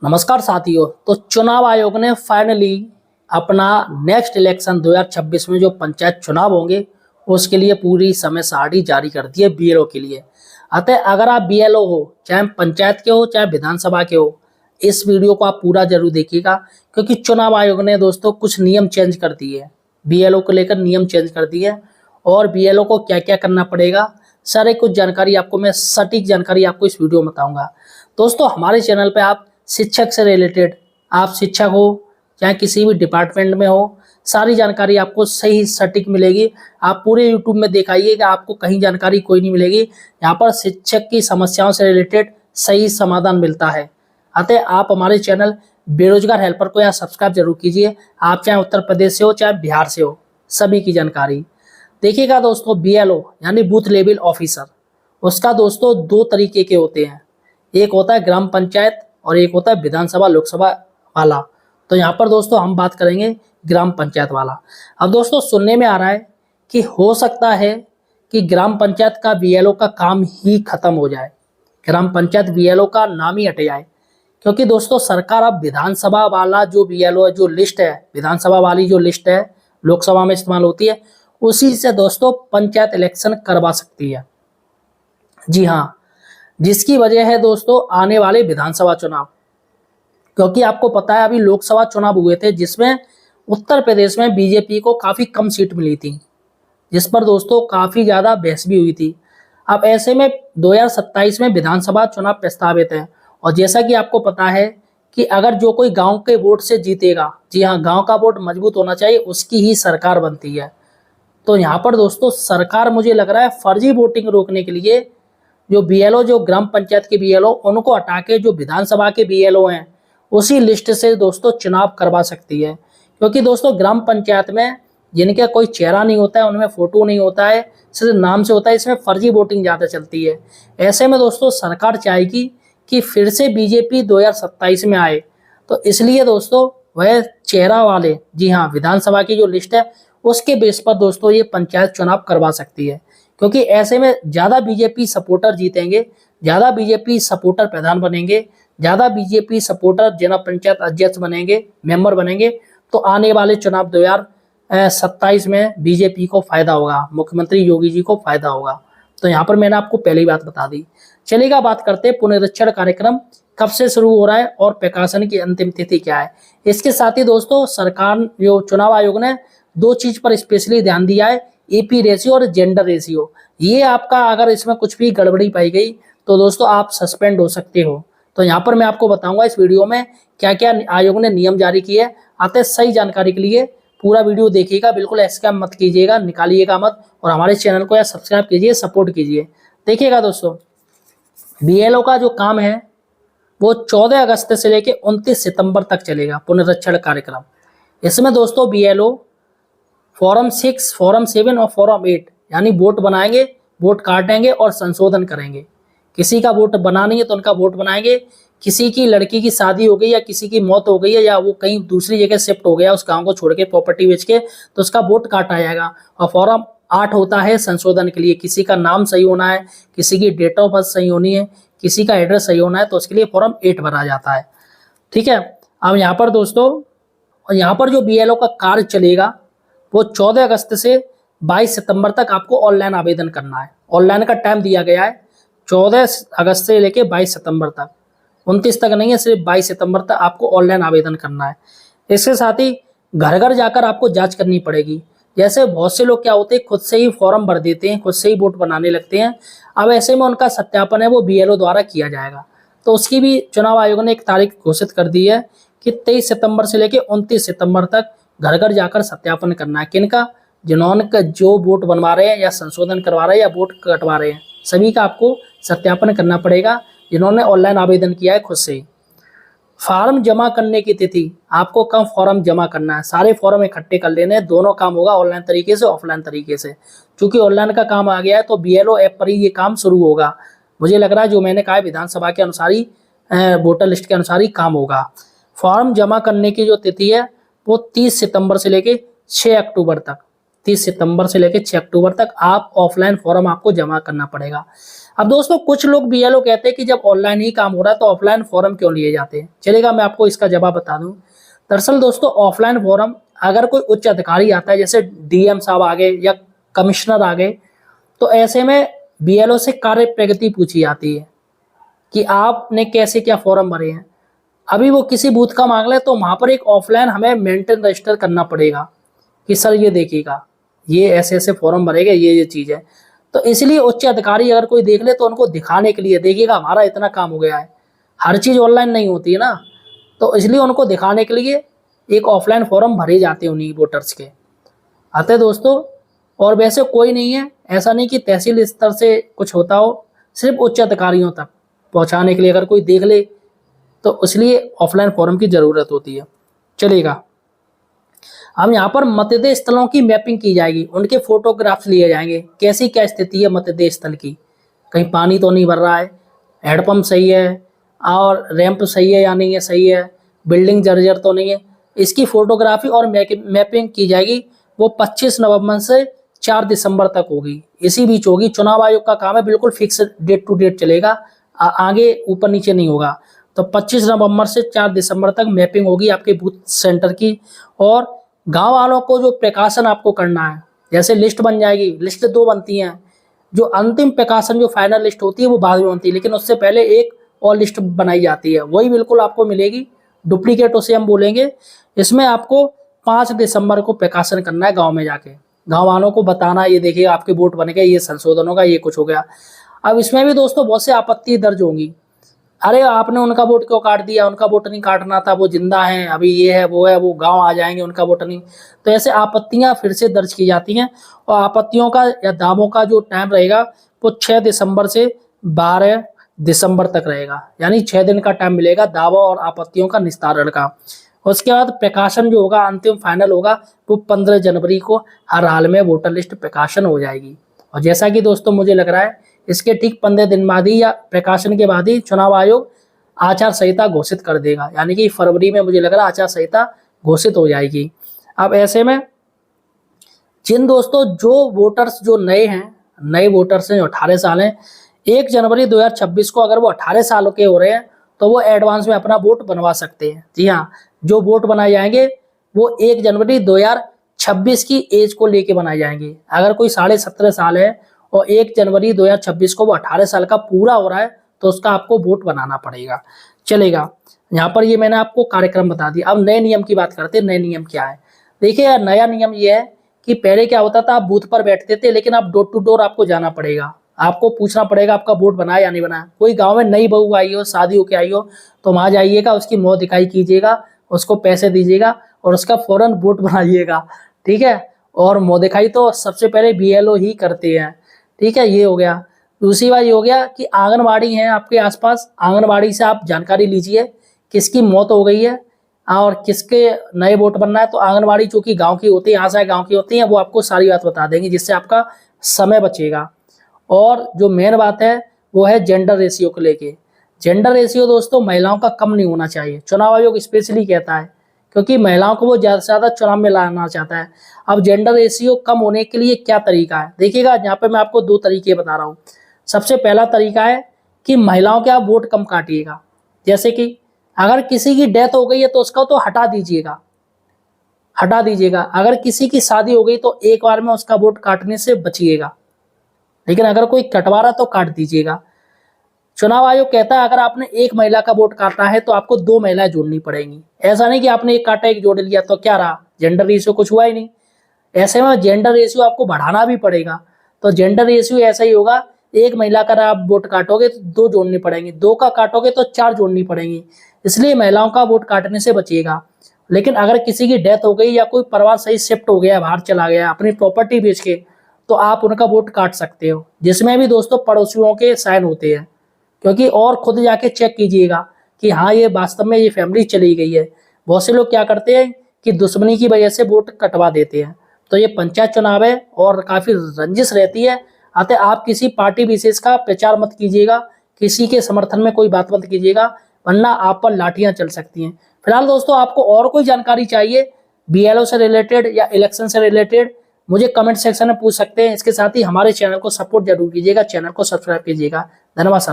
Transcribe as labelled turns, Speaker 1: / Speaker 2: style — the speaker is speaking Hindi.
Speaker 1: नमस्कार साथियों। तो चुनाव आयोग ने फाइनली अपना नेक्स्ट इलेक्शन 2026 में जो पंचायत चुनाव होंगे उसके लिए पूरी समय सारणी जारी कर दी है बीएलओ के लिए। अतः अगर आप बीएलओ हो, चाहे पंचायत के हो चाहे विधानसभा के हो, इस वीडियो को आप पूरा जरूर देखिएगा, क्योंकि चुनाव आयोग ने दोस्तों कुछ नियम चेंज कर दिए हैं। बीएलओ को लेकर नियम चेंज कर दिए हैं और बीएलओ को क्या क्या करना पड़ेगा, सारे कुछ जानकारी आपको मैं सटीक जानकारी आपको इस वीडियो में बताऊंगा। दोस्तों हमारे चैनल पे आप शिक्षक से रिलेटेड, आप शिक्षक हो चाहे किसी भी डिपार्टमेंट में हो, सारी जानकारी आपको सही सटीक मिलेगी। आप पूरे यूट्यूब में दिखाइएगा, आपको कहीं जानकारी कोई नहीं मिलेगी। यहाँ पर शिक्षक की समस्याओं से रिलेटेड सही समाधान मिलता है। अतः आप हमारे चैनल बेरोजगार हेल्पर को यहाँ सब्सक्राइब जरूर कीजिए। आप चाहे उत्तर प्रदेश से हो चाहे बिहार से हो, सभी की जानकारी देखिएगा। दोस्तों बीएलओ यानी बूथ लेवल ऑफिसर, उसका दोस्तों दो तरीके के होते हैं। एक होता है ग्राम पंचायत और एक होता है विधानसभा लोकसभा वाला। तो यहाँ पर दोस्तों हम बात करेंगे ग्राम पंचायत वाला। अब दोस्तों सुनने में आ रहा है कि हो सकता है कि ग्राम पंचायत का बीएलओ का काम ही खत्म हो जाए, ग्राम पंचायत बीएलओ का नाम ही हट जाए, क्योंकि दोस्तों सरकार अब विधानसभा वाला जो बीएलओ जो लिस्ट है, विधानसभा वाली जो लिस्ट है लोकसभा में इस्तेमाल होती है, उसी से दोस्तों पंचायत इलेक्शन करवा सकती है। जी हाँ, जिसकी वजह है दोस्तों आने वाले विधानसभा चुनाव। क्योंकि आपको पता है अभी लोकसभा चुनाव हुए थे जिसमें उत्तर प्रदेश में बीजेपी को काफी कम सीट मिली थी, जिस पर दोस्तों काफी ज्यादा बहस भी हुई थी। अब ऐसे में 2027 में विधानसभा चुनाव प्रस्तावित है और जैसा कि आपको पता है कि अगर जो कोई गांव के वोट से जीतेगा, जी हाँ, गांव का वोट मजबूत होना चाहिए, उसकी ही सरकार बनती है। तो यहाँ पर दोस्तों सरकार मुझे लग रहा है फर्जी वोटिंग रोकने के लिए जो बीएलओ, जो ग्राम पंचायत के बीएलओ, उनको हटा के जो विधानसभा के बीएलओ हैं उसी लिस्ट से दोस्तों चुनाव करवा सकती है। क्योंकि दोस्तों ग्राम पंचायत में जिनका कोई चेहरा नहीं होता है, उनमें फोटो नहीं होता है, सिर्फ नाम से होता है, इसमें फर्जी वोटिंग ज़्यादा चलती है। ऐसे में दोस्तों सरकार चाहेगी कि फिर से बीजेपी 2027 में आए, तो इसलिए दोस्तों वह चेहरा वाले, जी हाँ, विधानसभा की जो लिस्ट है उसके बेस पर दोस्तों ये पंचायत चुनाव करवा सकती है। क्योंकि ऐसे में ज़्यादा बीजेपी सपोर्टर जीतेंगे, ज़्यादा बीजेपी सपोर्टर प्रधान बनेंगे, ज़्यादा बीजेपी सपोर्टर जिला पंचायत अध्यक्ष बनेंगे, मेंबर बनेंगे, तो आने वाले चुनाव 2027 में बीजेपी को फायदा होगा, मुख्यमंत्री योगी जी को फायदा होगा। तो यहाँ पर मैंने आपको पहली बात बता दी। चलिएगा बात करते हैं पुनरीक्षण कार्यक्रम कब से शुरू हो रहा है और प्रकाशन की अंतिम तिथि क्या है। इसके साथ ही दोस्तों सरकार जो चुनाव आयोग ने दो चीज पर स्पेशली ध्यान दिया है, एपी रेशियो और जेंडर रेशियो। ये आपका अगर इसमें कुछ भी गड़बड़ी पाई गई तो दोस्तों आप सस्पेंड हो सकते हो। तो यहाँ पर मैं आपको बताऊंगा इस वीडियो में क्या क्या आयोग ने नियम जारी किए। आते सही जानकारी के लिए पूरा वीडियो देखिएगा, बिल्कुल स्किप मत कीजिएगा, निकालिएगा मत, और हमारे चैनल को या सब्सक्राइब कीजिए, सपोर्ट कीजिए। देखिएगा दोस्तों बीएलओ का जो काम है वो 14 अगस्त से लेकर 29 सितंबर तक चलेगा पुनरीक्षण कार्यक्रम। इसमें दोस्तों बीएलओ फॉर्म 6, फॉर्म 7 और फॉर्म 8 यानी वोट बनाएंगे, वोट काटेंगे और संशोधन करेंगे। किसी का वोट बना नहीं है तो उनका वोट बनाएंगे। किसी की लड़की की शादी हो गई या किसी की मौत हो गई है या वो कहीं दूसरी जगह शिफ्ट हो गया उस गांव को छोड़ के प्रॉपर्टी बेच के, तो उसका वोट काटा जाएगा। और फॉर्म 8 होता है संशोधन के लिए, किसी का नाम सही होना है, किसी की डेट ऑफ बर्थ सही होनी है, किसी का एड्रेस सही होना है, तो उसके लिए फॉर्म 8 भरा जाता है। ठीक है। अब यहाँ पर दोस्तों, और यहाँ पर जो बीएलओ का कार्य चलेगा वो 14 अगस्त से 22 सितंबर तक आपको ऑनलाइन आवेदन करना है। ऑनलाइन का टाइम दिया गया है 14 अगस्त से लेके 22 सितंबर तक, 29 तक नहीं है, सिर्फ 22 सितंबर तक आपको ऑनलाइन आवेदन करना है। इसके साथ ही घर घर जाकर आपको जांच करनी पड़ेगी। जैसे बहुत से लोग क्या होते हैं खुद से ही फॉर्म भर देते हैं, खुद से ही वोट बनाने लगते हैं। अब ऐसे में उनका सत्यापन है वो बीएलओ द्वारा किया जाएगा। तो उसकी भी चुनाव आयोग ने एक तारीख घोषित कर दी है कि 23 सितंबर से लेकर 29 सितंबर तक घर घर जाकर सत्यापन करना है। किनका? जिन्होंने जो वोट बनवा रहे हैं या संशोधन करवा रहे हैं या वोट कटवा रहे हैं, सभी का आपको सत्यापन करना पड़ेगा, जिन्होंने ऑनलाइन आवेदन किया है खुद से ही। फॉर्म जमा करने की तिथि, आपको कब फॉर्म जमा करना है, सारे फॉर्म इकट्ठे कर लेने हैं। दोनों काम होगा ऑनलाइन तरीके से, ऑफलाइन तरीके से। क्योंकि ऑनलाइन का काम आ गया है तो बीएलओ ऐप पर ही ये काम शुरू होगा। मुझे लग रहा है जो मैंने कहा है विधानसभा के अनुसार ही, वोटर लिस्ट के अनुसार ही काम होगा। फॉर्म जमा करने की जो तिथि है वो 30 सितंबर से लेके 6 अक्टूबर तक, 30 सितंबर से लेकर 6 अक्टूबर तक आप ऑफलाइन फॉर्म आपको जमा करना पड़ेगा। अब दोस्तों कुछ लोग बीएलओ कहते हैं कि जब ऑनलाइन ही काम हो रहा है तो ऑफलाइन फॉर्म क्यों लिए जाते हैं। चलेगा, मैं आपको इसका जवाब बता दूं। दरअसल दोस्तों ऑफलाइन फॉर्म अगर कोई उच्च अधिकारी आता है, जैसे डीएम साहब आ गए या कमिश्नर आ गए, तो ऐसे में बीएलओ से कार्य प्रगति पूछी जाती है कि आपने कैसे क्या फॉर्म भरे हैं। अभी वो किसी बूथ का मांग ले तो वहां पर एक ऑफलाइन हमें मेंटेन रजिस्टर करना पड़ेगा कि सर ये देखिएगा, ये ऐसे ऐसे फॉर्म भरेगा, ये चीज़ है। तो इसलिए उच्च अधिकारी अगर कोई देख ले तो उनको दिखाने के लिए, देखिएगा हमारा इतना काम हो गया है। हर चीज़ ऑनलाइन नहीं होती है ना, तो इसलिए उनको दिखाने के लिए एक ऑफलाइन फॉर्म भरे जाते हैं उन्हीं वोटर्स के। अतः दोस्तों, और वैसे कोई नहीं है, ऐसा नहीं कि तहसील स्तर से कुछ होता हो, सिर्फ उच्च अधिकारियों तक पहुंचाने के लिए अगर कोई देख ले तो इसलिए ऑफलाइन फॉर्म की ज़रूरत होती है। चलेगा, हम यहाँ पर मतदेय स्थलों की मैपिंग की जाएगी, उनके फोटोग्राफ्स लिए जाएंगे, कैसी क्या स्थिति है मतदेय स्थल की, कहीं पानी तो नहीं भर रहा है, हैंडपम्प सही है और रैंप सही है या नहीं है, सही है, बिल्डिंग जर्जर तो नहीं है, इसकी फोटोग्राफी और मैपिंग की जाएगी। वो 25 नवंबर से 4 दिसंबर तक होगी, इसी बीच होगी। चुनाव आयोग का काम है, बिल्कुल फिक्स डेट टू डेट चलेगा, आगे ऊपर नीचे नहीं होगा। तो 25 नवंबर से 4 दिसंबर तक मैपिंग होगी आपके बूथ सेंटर की। और गांव वालों को जो प्रकाशन आपको करना है, जैसे लिस्ट बन जाएगी, लिस्ट 2 बनती हैं, जो अंतिम प्रकाशन जो फाइनल लिस्ट होती है वो बाद में बनती है, लेकिन उससे पहले एक और लिस्ट बनाई जाती है, वही बिल्कुल आपको मिलेगी, डुप्लीकेट उसे हम बोलेंगे। इसमें आपको 5 दिसंबर को प्रकाशन करना है, गाँव में जाके गाँव वालों को बताना, ये देखिए आपके वोट बन गए, ये संशोधन होगा, ये कुछ हो गया। अब इसमें भी दोस्तों बहुत से आपत्ति दर्ज होंगी, अरे आपने उनका वोट क्यों काट दिया, उनका वोट नहीं काटना था, वो जिंदा हैं अभी, ये है वो है, वो गांव आ जाएंगे, उनका वोट नहीं। तो ऐसे आपत्तियां फिर से दर्ज की जाती हैं। और आपत्तियों का या दावों का जो टाइम रहेगा वो 6 दिसंबर से 12 दिसंबर तक रहेगा, यानी 6 दिन का टाइम मिलेगा दावों और आपत्तियों का निस्तारण का। उसके बाद प्रकाशन जो होगा, अंतिम फाइनल होगा, वो 15 जनवरी को हर हाल में वोटर लिस्ट प्रकाशन हो जाएगी। और जैसा कि दोस्तों मुझे लग रहा है इसके ठीक 15 दिन बाद ही या प्रकाशन के बाद ही चुनाव आयोग आचार संहिता घोषित कर देगा, यानी कि फरवरी में मुझे लग रहा है आचार संहिता घोषित हो जाएगी। अब ऐसे में जिन दोस्तों जो वोटर्स जो नए हैं, नए वोटर्स हैं जो 18 साल हैं, 1 जनवरी 2026 को अगर वो 18 साल के हो रहे हैं तो वो एडवांस में अपना वोट बनवा सकते हैं। जी हाँ, जो वोट बनाए जाएंगे वो 1 जनवरी 2026 की एज को लेके बनाए जाएंगे। अगर कोई 17.5 साल है और 1 जनवरी 2026 को वो 18 साल का पूरा हो रहा है तो उसका आपको वोट बनाना पड़ेगा। चलेगा, यहाँ पर ये मैंने आपको कार्यक्रम बता दिया। अब नए नियम की बात करते हैं। नए नियम क्या है? देखिए यार, नया नियम ये है कि पहले क्या होता था, आप बूथ पर बैठते थे, लेकिन अब डोर टू डोर आपको जाना पड़ेगा, आपको पूछना पड़ेगा आपका वोट बना या नहीं बना। कोई गाँव में नई बहू आई हो, शादी होके आई हो, तो वहाँ जाइएगा, उसकी मुँह दिखाई कीजिएगा, उसको पैसे दीजिएगा और उसका फौरन वोट बनाइएगा, ठीक है। और मुँह दिखाई तो सबसे पहले बीएलओ ही करते हैं, ठीक है। ये हो गया। दूसरी बात ये हो गया कि आंगनबाड़ी है आपके आसपास, आंगनबाड़ी से आप जानकारी लीजिए किसकी मौत हो गई है और किसके नए वोट बनना है। तो आंगनबाड़ी चूंकि गांव की होती है, यहाँ से गांव की होती है, वो आपको सारी बात बता देंगी, जिससे आपका समय बचेगा। और जो मेन बात है वो है जेंडर रेशियो को लेके। जेंडर रेशियो दोस्तों महिलाओं का कम नहीं होना चाहिए, चुनाव आयोग स्पेशली कहता है, क्योंकि महिलाओं को वो ज़्यादा से ज़्यादा चुनाव में लाना चाहता है। अब जेंडर रेशियो कम होने के लिए क्या तरीका है? देखिएगा, यहाँ पे मैं आपको 2 तरीके बता रहा हूँ। सबसे पहला तरीका है कि महिलाओं के आप वोट कम काटिएगा। जैसे कि अगर किसी की डेथ हो गई है तो उसका तो हटा दीजिएगा, हटा दीजिएगा। अगर किसी की शादी हो गई तो एक बार में उसका वोट काटने से बचिएगा, लेकिन अगर कोई कटवा रहा तो काट दीजिएगा। चुनाव आयोग कहता है अगर आपने एक महिला का वोट काटना है तो आपको 2 महिलाएं जोड़नी पड़ेंगी। ऐसा नहीं कि आपने एक काटा एक जोड़ लिया तो क्या रहा, जेंडर रेशियो कुछ हुआ ही नहीं। ऐसे में जेंडर रेशियो आपको बढ़ाना भी पड़ेगा। तो जेंडर रेशियो ऐसा ही होगा, एक महिला का आप वोट काटोगे तो 2 जोड़नी पड़ेंगी, 2 का काटोगे तो 4 जोड़नी पड़ेंगी। इसलिए महिलाओं का वोट काटने से बचिएगा। लेकिन अगर किसी की डेथ हो गई या कोई परिवार सही शिफ्ट हो गया, बाहर चला गया अपनी प्रॉपर्टी बेच के, तो आप उनका वोट काट सकते हो, जिसमें भी दोस्तों पड़ोसियों के साइन होते हैं। क्योंकि और खुद जाके चेक कीजिएगा कि हाँ ये वास्तव में ये फैमिली चली गई है। बहुत से लोग क्या करते हैं कि दुश्मनी की वजह से वोट कटवा देते हैं। तो ये पंचायत चुनाव है और काफ़ी रंजिश रहती है, अतः आप किसी पार्टी विशेष का प्रचार मत कीजिएगा, किसी के समर्थन में कोई बात मत कीजिएगा, वरना आप पर लाठियां चल सकती हैं। फिलहाल दोस्तों आपको और कोई जानकारी चाहिए बीएलओ से रिलेटेड या इलेक्शन से रिलेटेड, मुझे कमेंट सेक्शन में पूछ सकते हैं। इसके साथ ही हमारे चैनल को सपोर्ट जरूर कीजिएगा, चैनल को सब्सक्राइब कीजिएगा। धन्यवाद साथियों।